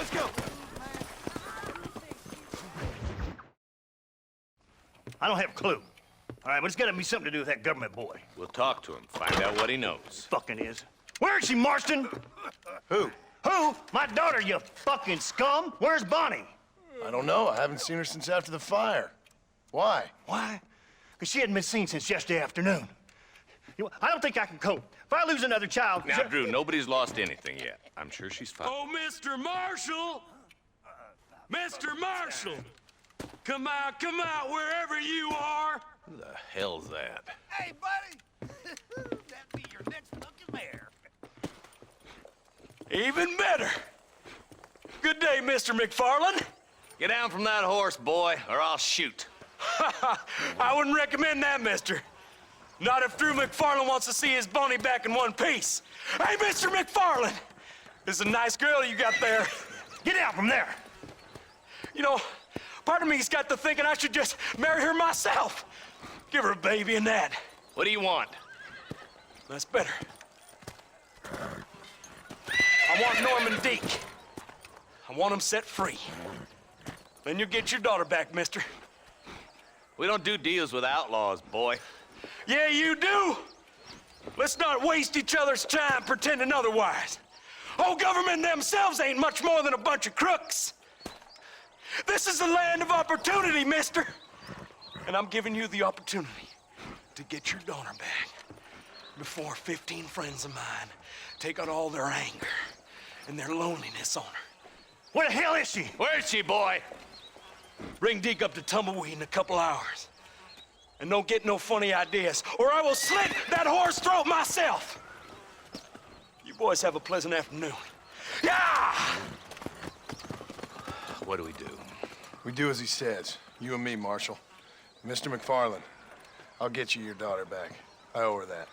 let's go. I don't have a clue. All right, but it's gotta be something to do with that government boy. We'll talk to him, find out what he knows. Fucking is. Where is she, Marston? Who? Who? My daughter, you fucking scum. Where's Bonnie? I don't know. I haven't seen her since after the fire. Why? Why? Because she hadn't been seen since yesterday afternoon. You know, I don't think I can cope. If I lose another child... Now, Drew, nobody's lost anything yet. I'm sure she's fine. Oh, Mr. Marshall! Mr. Marshall! Come out, wherever you are! Who the hell's that? Hey, buddy! That be your next fucking mayor. Even better! Good day, Mr. McFarland. Get down from that horse, boy, or I'll shoot. I wouldn't recommend that, mister. Not if Drew McFarland wants to see his Bonnie back in one piece. Hey, Mr. McFarland! This is a nice girl you got there. Get out from there! You know, part of me's got to thinking I should just marry her myself. Give her a baby and that. What do you want? That's better. I want Norman Deek. I want him set free. Then you'll get your daughter back, mister. We don't do deals with outlaws, boy. Yeah, you do! Let's not waste each other's time pretending otherwise. Oh, government themselves ain't much more than a bunch of crooks. This is the land of opportunity, mister. And I'm giving you the opportunity to get your daughter back before 15 friends of mine take out all their anger and their loneliness on her. Where the hell is she? Where is she, boy? Bring Deke up to Tumbleweed in a couple hours. And don't get no funny ideas, or I will slit that whore's throat myself! You boys have a pleasant afternoon. Yeah! What do we do? We do as he says. You and me, Marshal. Mr. McFarland, I'll get you your daughter back. I owe her that.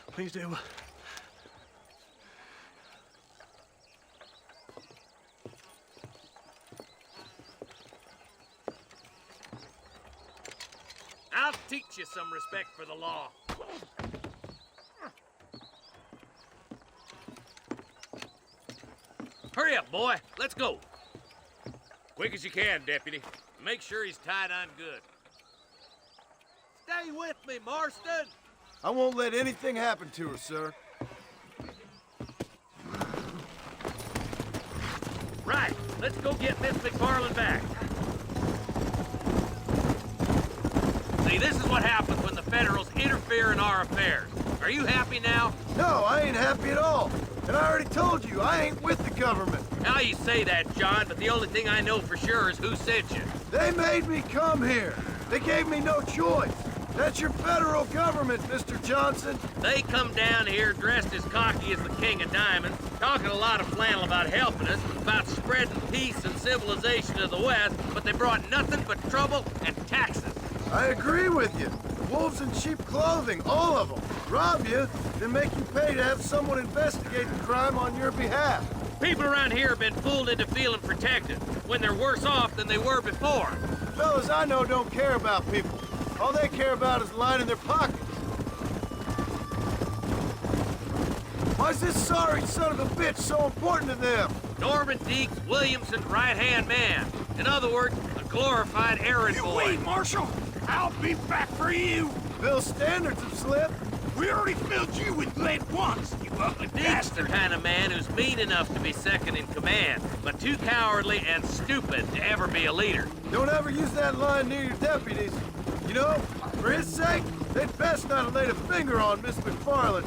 Please do. I'll teach you some respect for the law. Hurry up, boy. Let's go. Quick as you can, deputy. Make sure he's tied on good. Stay with me, Marston. I won't let anything happen to her, sir. Right. Let's go get Miss McFarland back. See, this is what happens when the Federals interfere in our affairs. Are you happy now? No, I ain't happy at all. And I already told you, I ain't with the government. Now you say that, John, but the only thing I know for sure is who sent you. They made me come here. They gave me no choice. That's your federal government, Mr. Johnson. They come down here dressed as cocky as the King of Diamonds, talking a lot of flannel about helping us, about spreading peace and civilization to the West, but they brought nothing but trouble and taxes. I agree with you. Wolves in cheap clothing, all of them. Rob you, then make you pay to have someone investigate the crime on your behalf. People around here have been fooled into feeling protected, when they're worse off than they were before. Fellas I know don't care about people. All they care about is lining their pockets. Why's this sorry son of a bitch so important to them? Norman Deek's Williamson's right-hand man. In other words, a glorified errand boy. Wait, Marshal! I'll be back for you! Bill's standards have slipped. We already filled you with lead once, you ugly Deek's the bastard! kind of man who's mean enough to be second in command, but too cowardly and stupid to ever be a leader. Don't ever use that line near your deputies. You know, for his sake, they'd best not have laid a finger on Miss McFarland.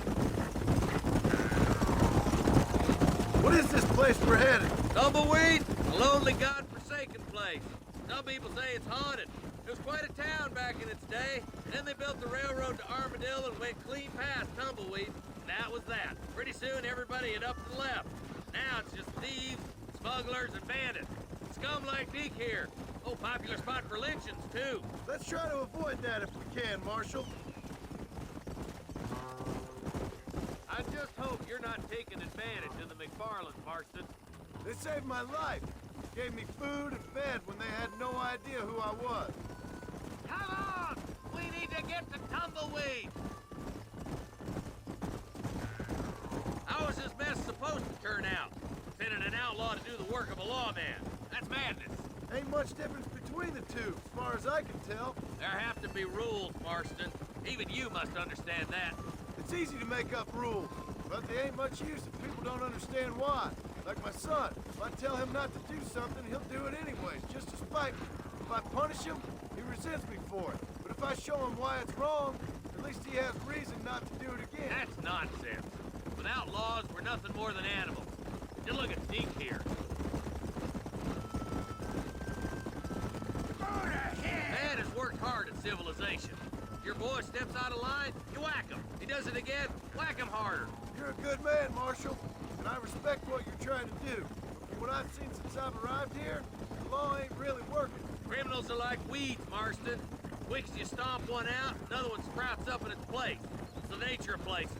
What is this place we're headed? Tumbleweed, a lonely, god-forsaken place. Some people say it's haunted. It was quite a town back in its day. Then they built the railroad to Armadillo and went clean past Tumbleweed. And that was that. Pretty soon, everybody had up and left. Now it's just thieves, smugglers, and bandits. Scum like Deke here. Oh, popular spot for lynchings, too. Let's try to avoid that if we can, Marshal. I just hope you're not taking advantage of the McFarlands, Marston. They saved my life. Gave me food and fed when they had no idea who I was. Come on! We need to get to Tumbleweed! How is this mess supposed to turn out? Sending an outlaw to do the work lawman. That's madness. Ain't much difference between the two, as far as I can tell. There have to be rules, Marston. Even you must understand that. It's easy to make up rules, but they ain't much use if people don't understand why. Like my son, if I tell him not to do something, he'll do it anyways, just to spite me. If I punish him, he resents me for it. But if I show him why it's wrong, at least he has reason not to do it again. That's nonsense. Without laws, we're nothing more than animals. Just look at Deke here. Man has worked hard at civilization. If your boy steps out of line, you whack him. He does it again, whack him harder. You're a good man, Marshal, and I respect what you're trying to do. From what I've seen since I've arrived here, the law ain't really working. Criminals are like weeds, Marston. Quick as you stomp one out, another one sprouts up in its place. It's the nature of places.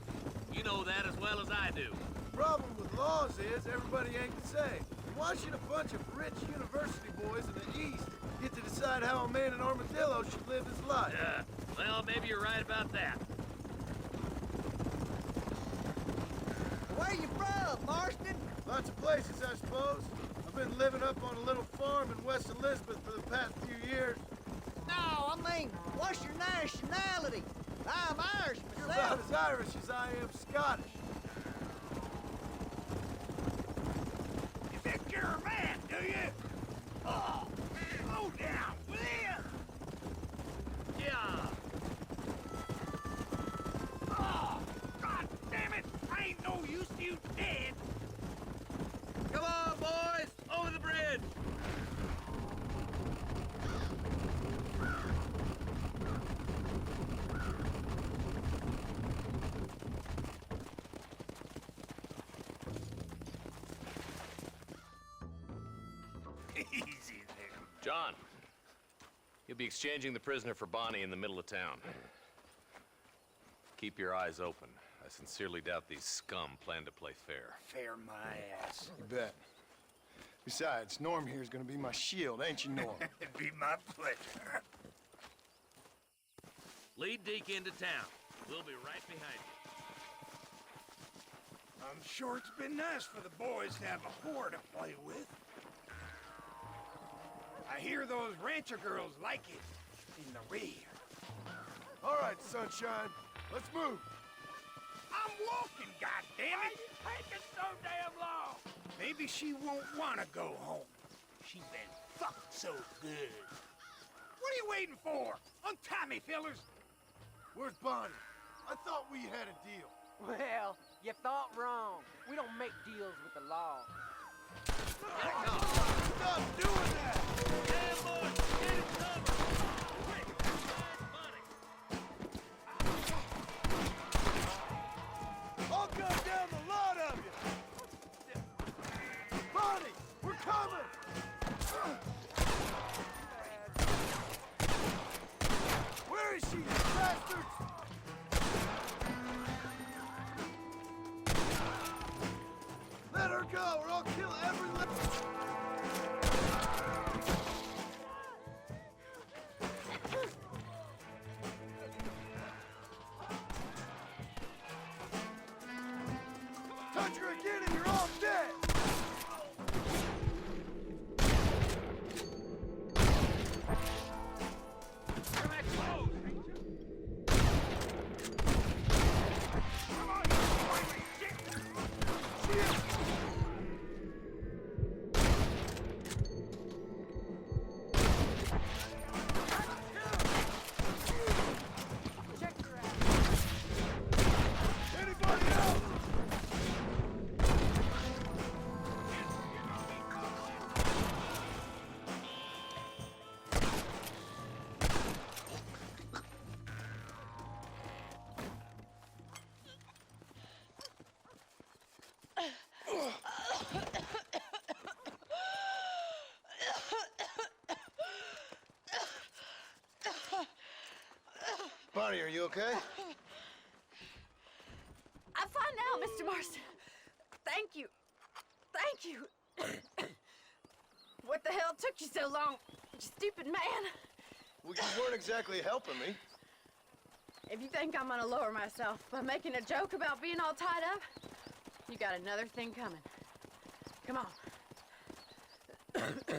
You know that as well as I do. The problem with laws is everybody ain't the same. Why should a bunch of rich university boys in the East get to decide how a man in Armadillo should live his life? Well, maybe you're right about that. Where you from, Marston? Lots of places, I suppose. I've been living up on a little farm in West Elizabeth for the past few years. No, I mean, what's your nationality? I'm Irish You're myself. about as Irish as I am Scottish. You think you're a man, do you? Oh, slow down, will you? Yeah. Oh, God damn it! I ain't no use to you dead. Come on, boys! Over the bridge! Easy there. John, you'll be exchanging the prisoner for Bonnie in the middle of town. Keep your eyes open. I sincerely doubt these scum plan to play fair. Fair my ass. You bet. Besides, Norm here's gonna be my shield, ain't you, Norm? It'd be my pleasure. Lead Deke into town. We'll be right behind you. I'm sure it's been nice for the boys to have a whore to play with. I hear those rancher girls like it in the rear. All right, sunshine, let's move. I'm walking, goddammit! Why you taking so damn long? Maybe she won't want to go home. She's been fucked so good. What are you waiting for? Untie me, fellers. Where's Bonnie? I thought we had a deal. Well, you thought wrong. We don't make deals with the law. Stop doing that! Hey, boys! Get it covered! Quick! Find Bonnie! I'll gun down the lot of you! Bonnie, we're coming! Where is she, you bastards? Let her go, or I'll kill every touch her again and you're all dead! Come back close! Come on, you oily shit! Check her out. Anybody else? Bonnie, are you okay? I'm fine now, Mr. Marston. Thank you. Thank you. What the hell took you so long, you stupid man? Well, you weren't exactly helping me. If you think I'm gonna lower myself by making a joke about being all tied up, you got another thing coming. Come on. Let's go.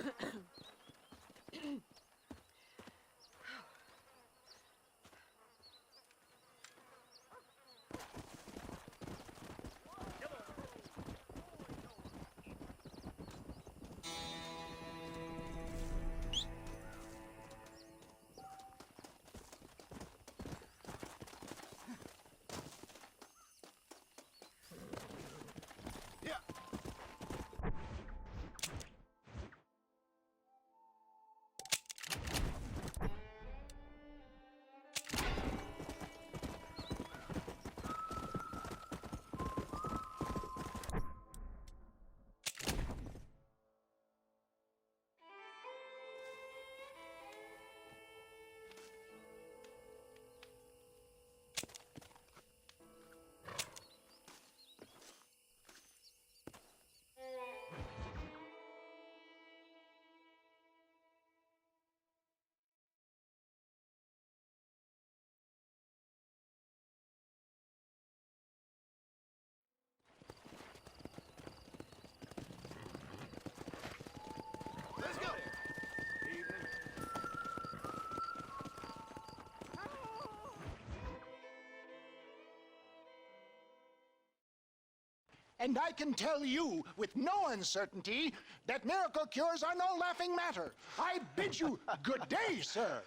And I can tell you with no uncertainty that miracle cures are no laughing matter. I bid you good day, sir.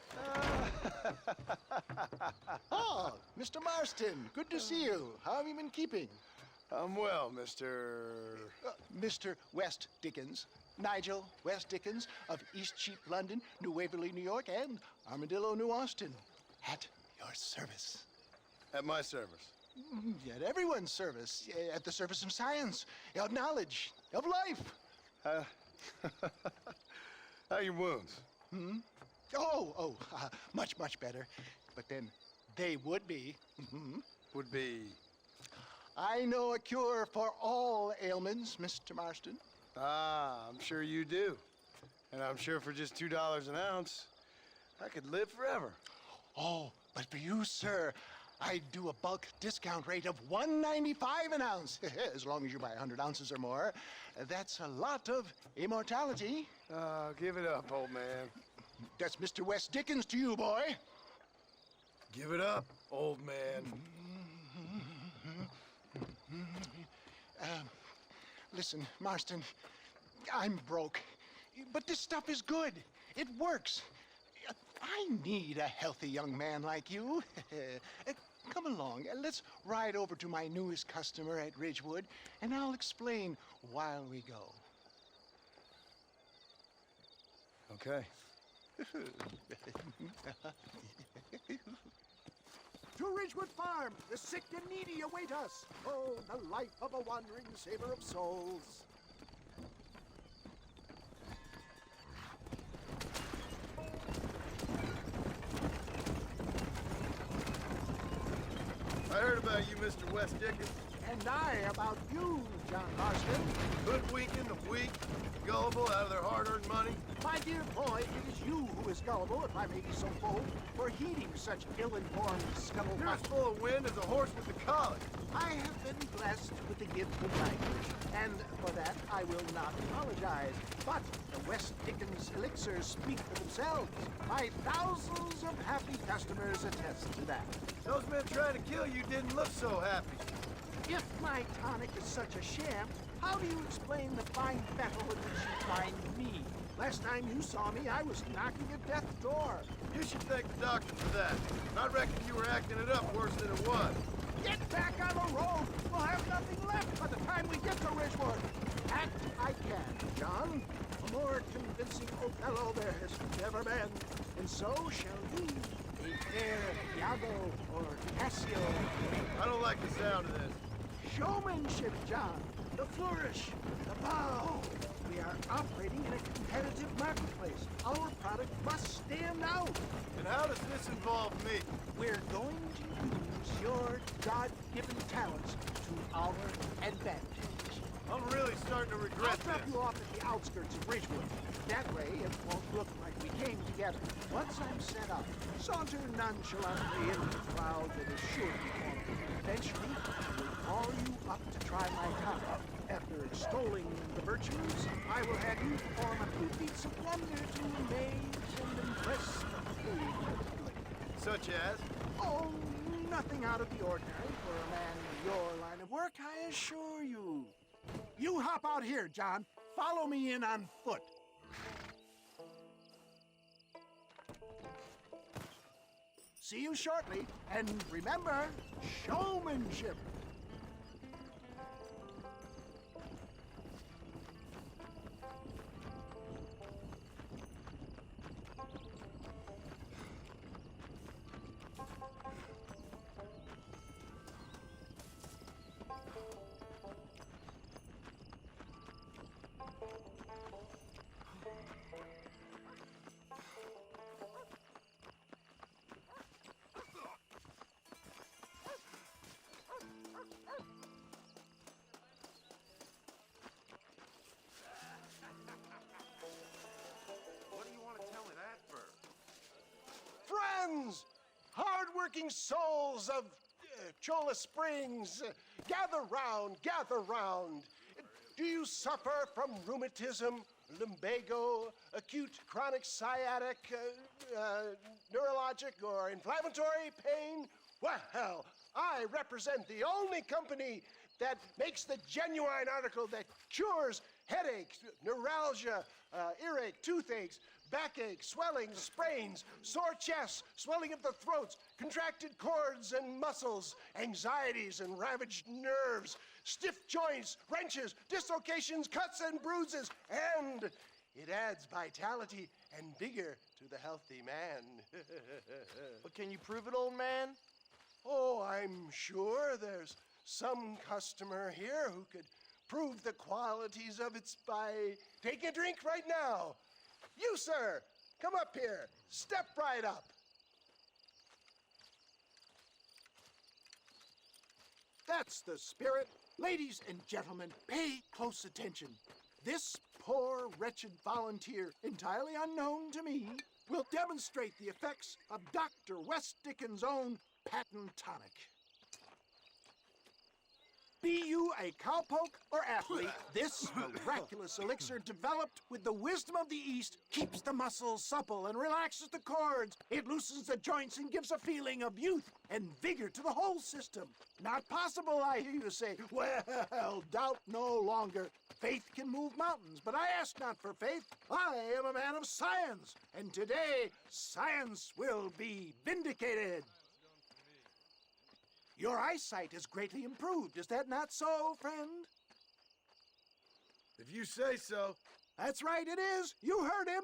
Oh, Mr. Marston, good to see you. How have you been keeping? I'm well, Mr. Mr. West Dickens. Nigel West Dickens of East Cheap, London, New Waverly, New York, and Armadillo, New Austin. At your service. At my service. At everyone's service. At the service of science, of knowledge, of life. How are your wounds? Much, much better. But then they would be. Would be. I know a cure for all ailments, Mr. Marston. Ah, I'm sure you do. And I'm sure for just $2 an ounce, I could live forever. Oh, but for you, sir, I'd do a bulk discount rate of $1.95 an ounce, as long as you buy 100 ounces or more. That's a lot of immortality. Give it up, old man. That's Mr. West Dickens to you, boy. Give it up, old man. Listen, Marston, I'm broke, but this stuff is good. It works. I need a healthy young man like you. Come along, let's ride over to my newest customer at Ridgewood, and I'll explain while we go. Okay. To Ridgewood Farm, the sick and needy await us. Oh, the life of a wandering saver of souls. I heard about you, Mr. West Dickens. And I about you, John Marston. Hoodwinking the weak, gullible out of their hard-earned money. My dear boy, it is you who is gullible, if I may be so bold, for heeding such ill-informed scuttlebutt. You're as full of wind as a horse with the colic. I have been blessed with the gift of language, and for that I will not apologize. But the West Dickens elixirs speak for themselves. My thousands of happy customers attest to that. Those men trying to kill you didn't look so happy. If my tonic is such a sham, how do you explain the fine battle in which you find me? Last time you saw me, I was knocking at death's door. You should thank the doctor for that. I reckon you were acting it up worse than it was. Get back on the road! We'll have nothing left by the time we get to Ridgewood. Act I can, John. A more convincing Othello there has never been. And so shall we, a fair Iago or Cassio. I don't like the sound of this. Showmanship, John. The flourish, the bow. We are operating in a competitive marketplace. Our product must stand out. And how does this involve me? We're going to use your God-given talents to our advantage. I'm really starting to I'll regret drop this. you off at the outskirts of Ridgewood. That way, it won't look like we came together. Once I'm set up, saunter nonchalantly into the crowd that is sure to be forming. Eventually, I will call you up to try my tonic. After extolling the virtues, I will have you perform a few feats of wonder to amaze and impress the public. Such as? Oh, nothing out of the ordinary for a man in your line of work, I assure you. You hop out here, John. Follow me in on foot. See you shortly, and remember, showmanship. What do you want to tell me that for? Friends, hard-working souls of Cholla Springs, gather round, gather round. Do you suffer from rheumatism, lumbago, acute chronic sciatic, neurologic, or inflammatory pain? Well, I represent the only company that makes the genuine article that cures headaches, neuralgia, earache, toothaches, backache, swelling, sprains, sore chests, swelling of the throats, contracted cords and muscles, anxieties and ravaged nerves, stiff joints, wrenches, dislocations, cuts and bruises, and it adds vitality and vigor to the healthy man. But can you prove it, old man? Oh, I'm sure there's some customer here who could prove the qualities of it by taking a drink right now. You, sir, come up here. Step right up. That's the spirit. Ladies and gentlemen, pay close attention. This poor, wretched volunteer, entirely unknown to me, will demonstrate the effects of Dr. West Dickens' own patent tonic. Be you a cowpoke or athlete, this miraculous elixir developed with the wisdom of the East keeps the muscles supple and relaxes the cords. It loosens the joints and gives a feeling of youth and vigor to the whole system. Not possible, I hear you say. Well, doubt no longer. Faith can move mountains, but I ask not for faith. I am a man of science, and today science will be vindicated. Your eyesight is greatly improved. Is that not so, friend? If you say so. That's right, it is. You heard him.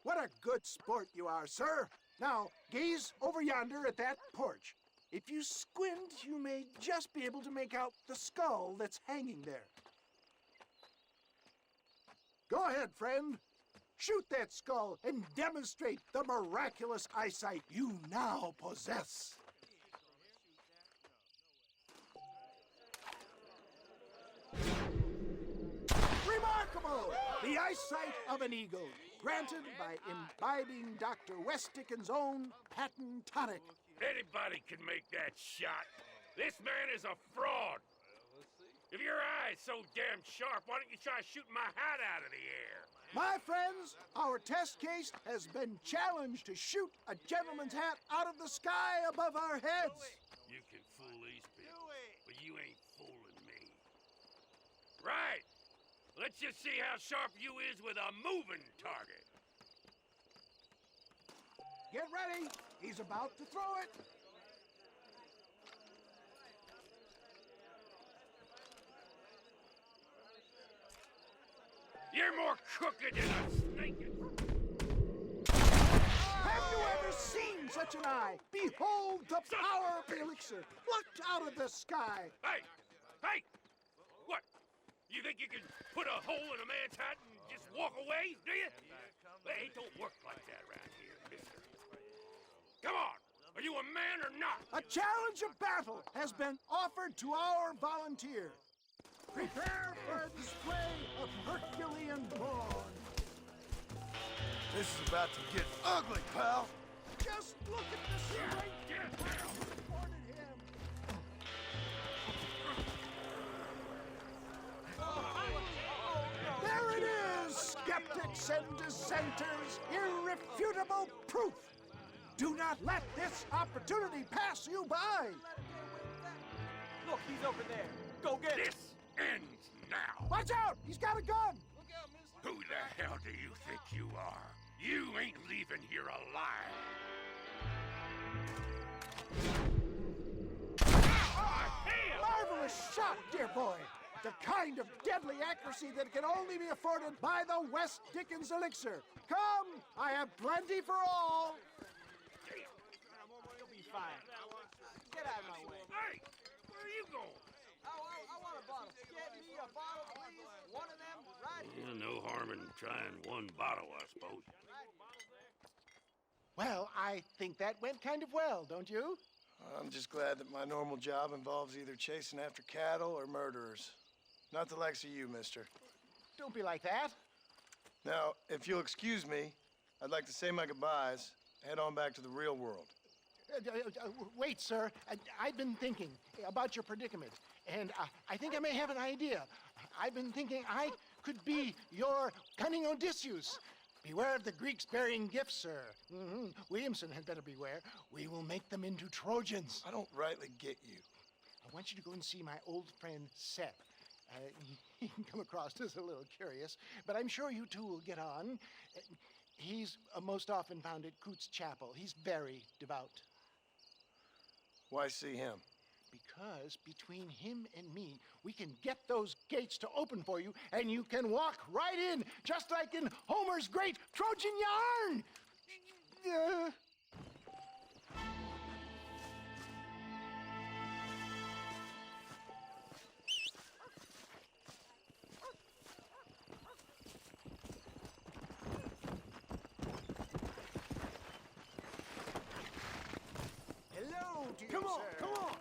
What a good sport you are, sir. Now, gaze over yonder at that porch. If you squint, you may just be able to make out the skull that's hanging there. Go ahead, friend. Shoot that skull and demonstrate the miraculous eyesight you now possess. Remarkable! The eyesight of an eagle, granted by imbibing Dr. West Dickens' own patent tonic. Anybody can make that shot. This man is a fraud. If your eye's so damn sharp, why don't you try shooting my hat out of the air? My friends, our test case has been challenged to shoot a gentleman's hat out of the sky above our heads. You can fool these people, but you ain't fooling me. Right. Let's just see how sharp you is with a moving target. Get ready. He's about to throw it. You're more crooked than a snake. Have you ever seen such an eye? Behold the power of the elixir, plucked out of the sky. Hey! Hey! What? You think you can put a hole in a man's hat and just walk away, do you? Hey, it don't work like that around here, mister. Come on! Are you a man or not? A challenge of battle has been offered to our volunteer. Prepare for a display of Herculean brawn. This is about to get ugly, pal. Just look at the strength afforded him. fanatics and dissenters, irrefutable proof. Do not let this opportunity pass you by. Look, he's over there. Go get him. This ends now. Watch out! He's got a gun! Who the hell do you think you are? You ain't leaving here alive. Marvelous shot, dear boy. The kind of deadly accuracy that can only be afforded by the West Dickens elixir. Come, I have plenty for all. You'll be fine. Get out of my way. Hey, where are you going? I want a bottle. Get me a bottle, please. One of them right here. No harm in trying one bottle, I suppose. Well, I think that went kind of well, don't you? I'm just glad that my normal job involves either chasing after cattle or murderers. Not the likes of you, mister. Don't be like that. Now, if you'll excuse me, I'd like to say my goodbyes, head on back to the real world. Wait, sir. I've been thinking about your predicament, and I think I may have an idea. I've been thinking I could be your cunning Odysseus. Beware of the Greeks bearing gifts, sir. Williamson had better beware. We will make them into Trojans. I don't rightly get you. I want you to go and see my old friend Seth. He can come across as a little curious, but I'm sure you two will get on. He's most often found at Coots Chapel. He's very devout. Why see him? Because between him and me, we can get those gates to open for you, and you can walk right in, just like in Homer's great Trojan yarn! Hello, dear Come on, sir. come on!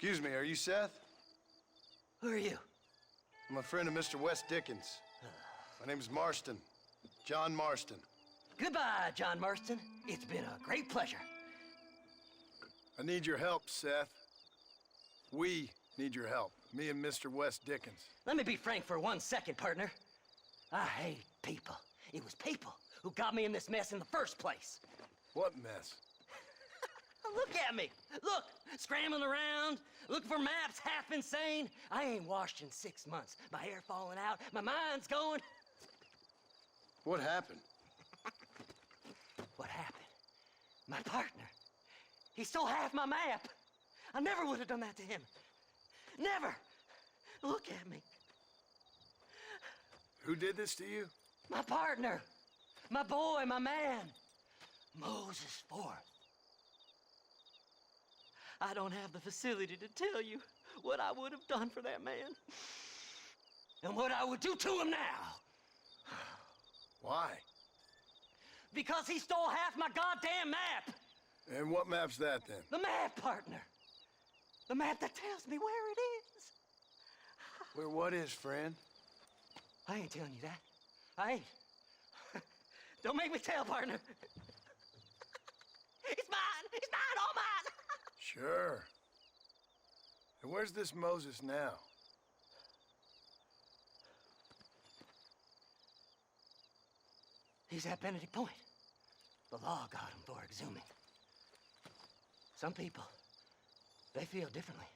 Excuse me, are you Seth? Who are you? I'm a friend of Mr. West Dickens. My name is Marston. John Marston. Goodbye, John Marston. It's been a great pleasure. I need your help, Seth. We need your help. Me and Mr. West Dickens. Let me be frank for 1 second, partner. I hate people. It was people who got me in this mess in the first place. What mess? Look at me. Look, scrambling around, looking for maps, half insane. I ain't washed in 6 months. My hair falling out, my mind's going. What happened? What happened? My partner. He stole half my map. I never would have done that to him. Never. Look at me. Who did this to you? My partner. My boy, my man. Moses Forth. I don't have the facility to tell you what I would have done for that man. And what I would do to him now. Why? Because he stole half my goddamn map. And what map's that, then? The map, partner. The map that tells me where it is. Where what is, friend? I ain't telling you that. I ain't. Don't make me tell, partner. It's mine. It's mine, all mine. Sure. And where's this Moses now? He's at Benedict Point. The law got him for exhuming. Some people, they feel differently.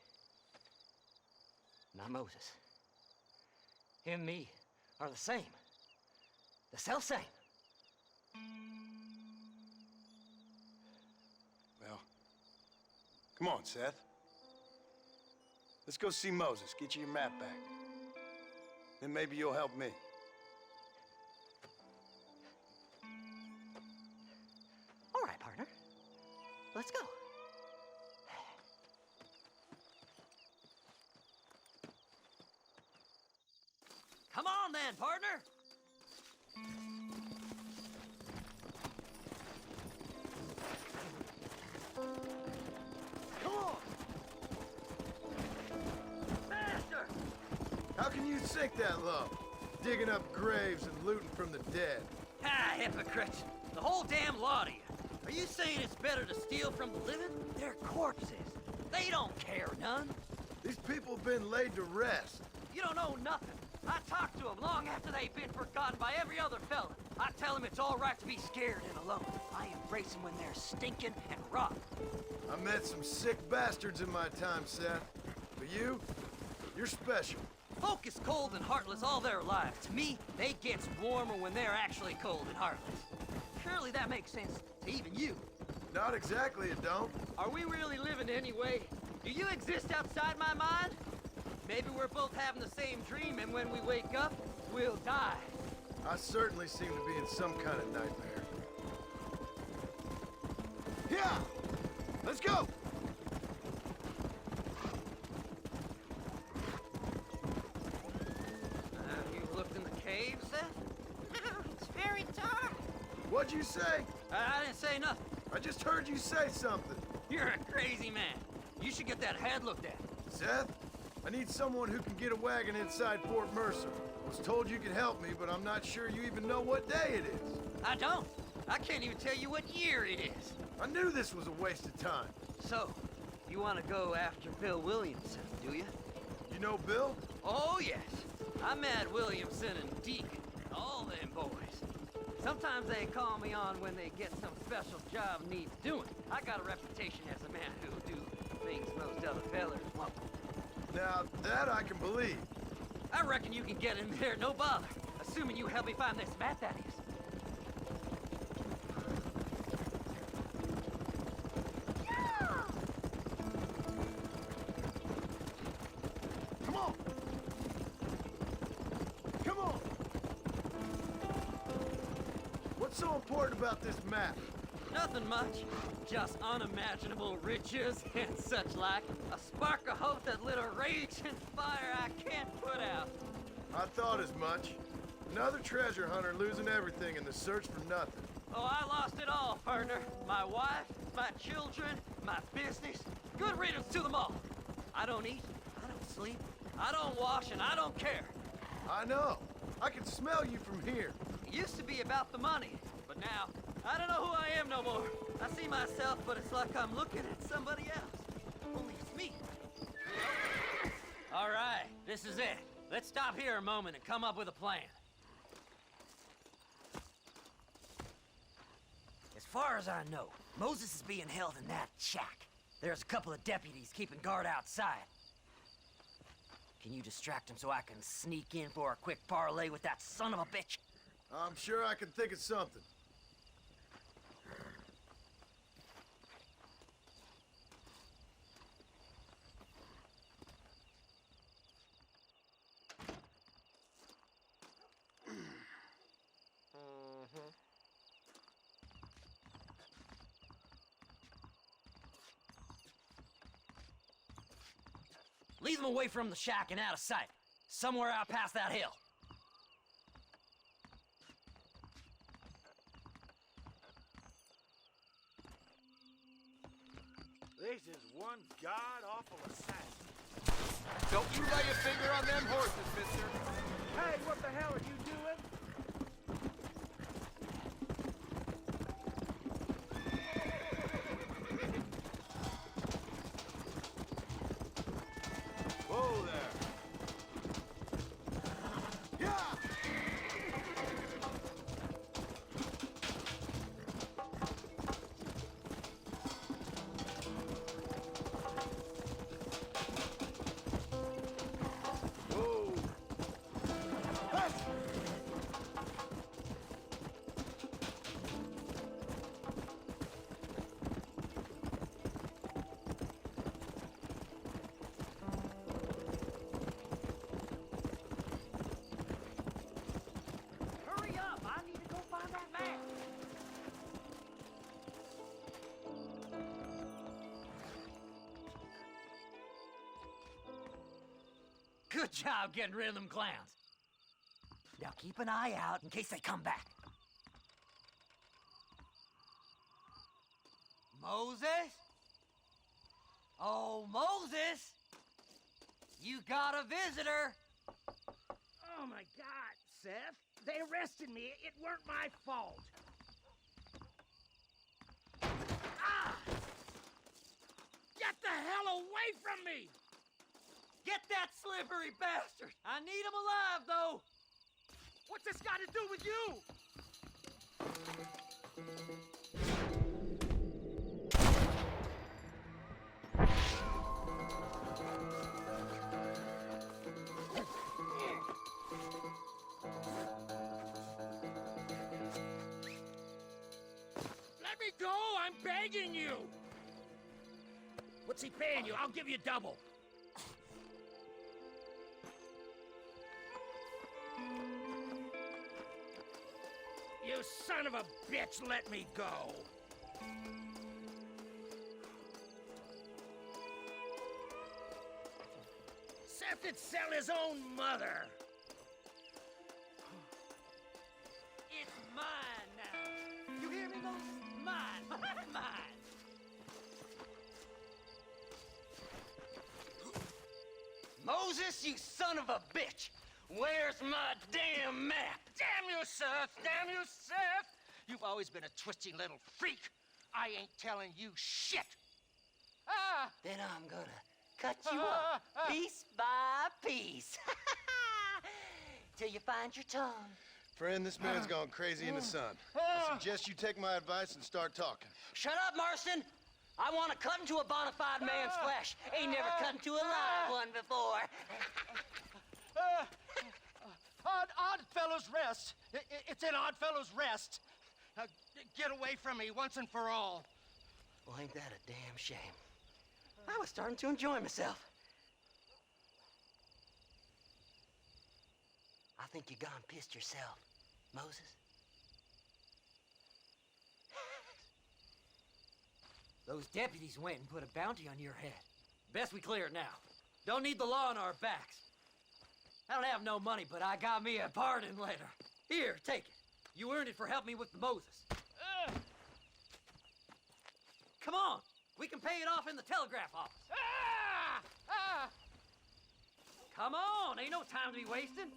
my Moses. Him and me are the same. The self-same. Well, come on, Seth. Let's go see Moses, get you your map back. Then maybe you'll help me. All right, partner. Let's go. Come on then, partner. Come on! Faster! How can you sink that low? Digging up graves and looting from the dead. Ah, hypocrite. The whole damn lot of you. Are you saying it's better to steal from the living? They're corpses. They don't care none. These people have been laid to rest. You don't know nothing. I talk to them long after they've been forgotten by every other fella. I tell them it's all right to be scared and alone. I embrace them when they're stinking and rotten. I met some sick bastards in my time, Seth. But you're special. Folk is cold and heartless all their lives. To me, they gets warmer when they're actually cold and heartless. Surely that makes sense to even you. Not exactly, it don't. Are we really living anyway? Do you exist outside my mind? Maybe we're both having the same dream, and when we wake up, we'll die. I certainly seem to be in some kind of nightmare. Yeah! Let's go! Have you looked in the cave, Seth? It's very dark. What'd you say? I didn't say nothing. I just heard you say something. You're a crazy man. You should get that head looked at. Seth, I need someone who can get a wagon inside Fort Mercer. I was told you could help me, but I'm not sure you even know what day it is. I don't. I can't even tell you what year it is. I knew this was a waste of time. So, you want to go after Bill Williamson, do you? You know Bill? Oh, yes. I met Williamson and Deacon, and all them boys. Sometimes they call me on when they get some special job needs doing. I got a reputation as a man who'll do things most other fellers won't. Now, that I can believe. I reckon you can get in there, no bother. Assuming you help me find this map, that is. Come on! Come on! What's so important about this map? Nothing much. Just unimaginable riches and such like. A spark of hope that lit a raging fire I can't put out. I thought as much. Another treasure hunter losing everything in the search for nothing. Oh, I lost it all, partner. My wife, my children, my business. Good riddance to them all. I don't eat, I don't sleep, I don't wash, and I don't care. I know. I can smell you from here. It used to be about the money, but now, I don't know who I am no more. I see myself, but it's like I'm looking at somebody else. Only it's me. All right, this is it. Let's stop here a moment and come up with a plan. As far as I know, Moses is being held in that shack. There's a couple of deputies keeping guard outside. Can you distract him so I can sneak in for a quick parlay with that son of a bitch? I'm sure I can think of something. Lead them away from the shack and out of sight. Somewhere out past that hill. This is one god-awful assassin. Don't you lay a finger on them horses, mister. Hey, what the hell are you doing? Whoa there. Yeah! Good job getting rid of them clowns. Now keep an eye out in case they come back. Moses? Oh, Moses! You got a visitor! Oh my God, Seth. They arrested me. It weren't my fault. Ah! Get the hell away from me! Get that slippery bastard! I need him alive, though! What's this got to do with you? Let me go! I'm begging you! What's he paying you? I'll give you double. You son of a bitch, let me go! Seth would sell his own mother! It's mine now. You hear me, Moses? Mine. Mine. Moses, you son of a bitch! Where's my damn map? Damn you, Seth! Damn you, Seth! You've always been a twisty little freak. I ain't telling you shit. Ah! Then I'm gonna cut you up piece by piece. Till you find your tongue. Friend, this man's gone crazy in the sun. I suggest you take my advice and start talking. Shut up, Marston! I want to cut into a bona fide man's flesh. Ain't never cut into a live one before. Oddfellows Rest. It's in Oddfellows Rest. Get away from me once and for all. Well, ain't that a damn shame? I was starting to enjoy myself. I think you gone pissed yourself, Moses. Those deputies went and put a bounty on your head. Best we clear it now. Don't need the law on our backs. I don't have no money, but I got me a pardon letter. Here, take it. You earned it for helping me with the Moses. Come on. We can pay it off in the telegraph office. Come on. Ain't no time to be wasting.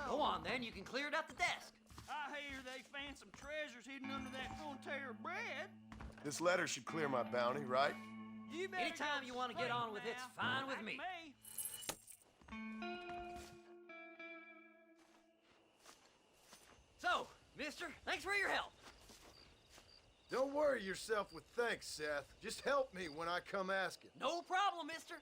Go on, then. You can clear it up the desk. I hear they found some treasures hidden under that Frontier bread. This letter should clear my bounty, right? You better Anytime go you want to get on with it's now. fine with Like me. So, mister, thanks for your help. Don't worry yourself with thanks, Seth. Just help me when I come asking. No problem, mister.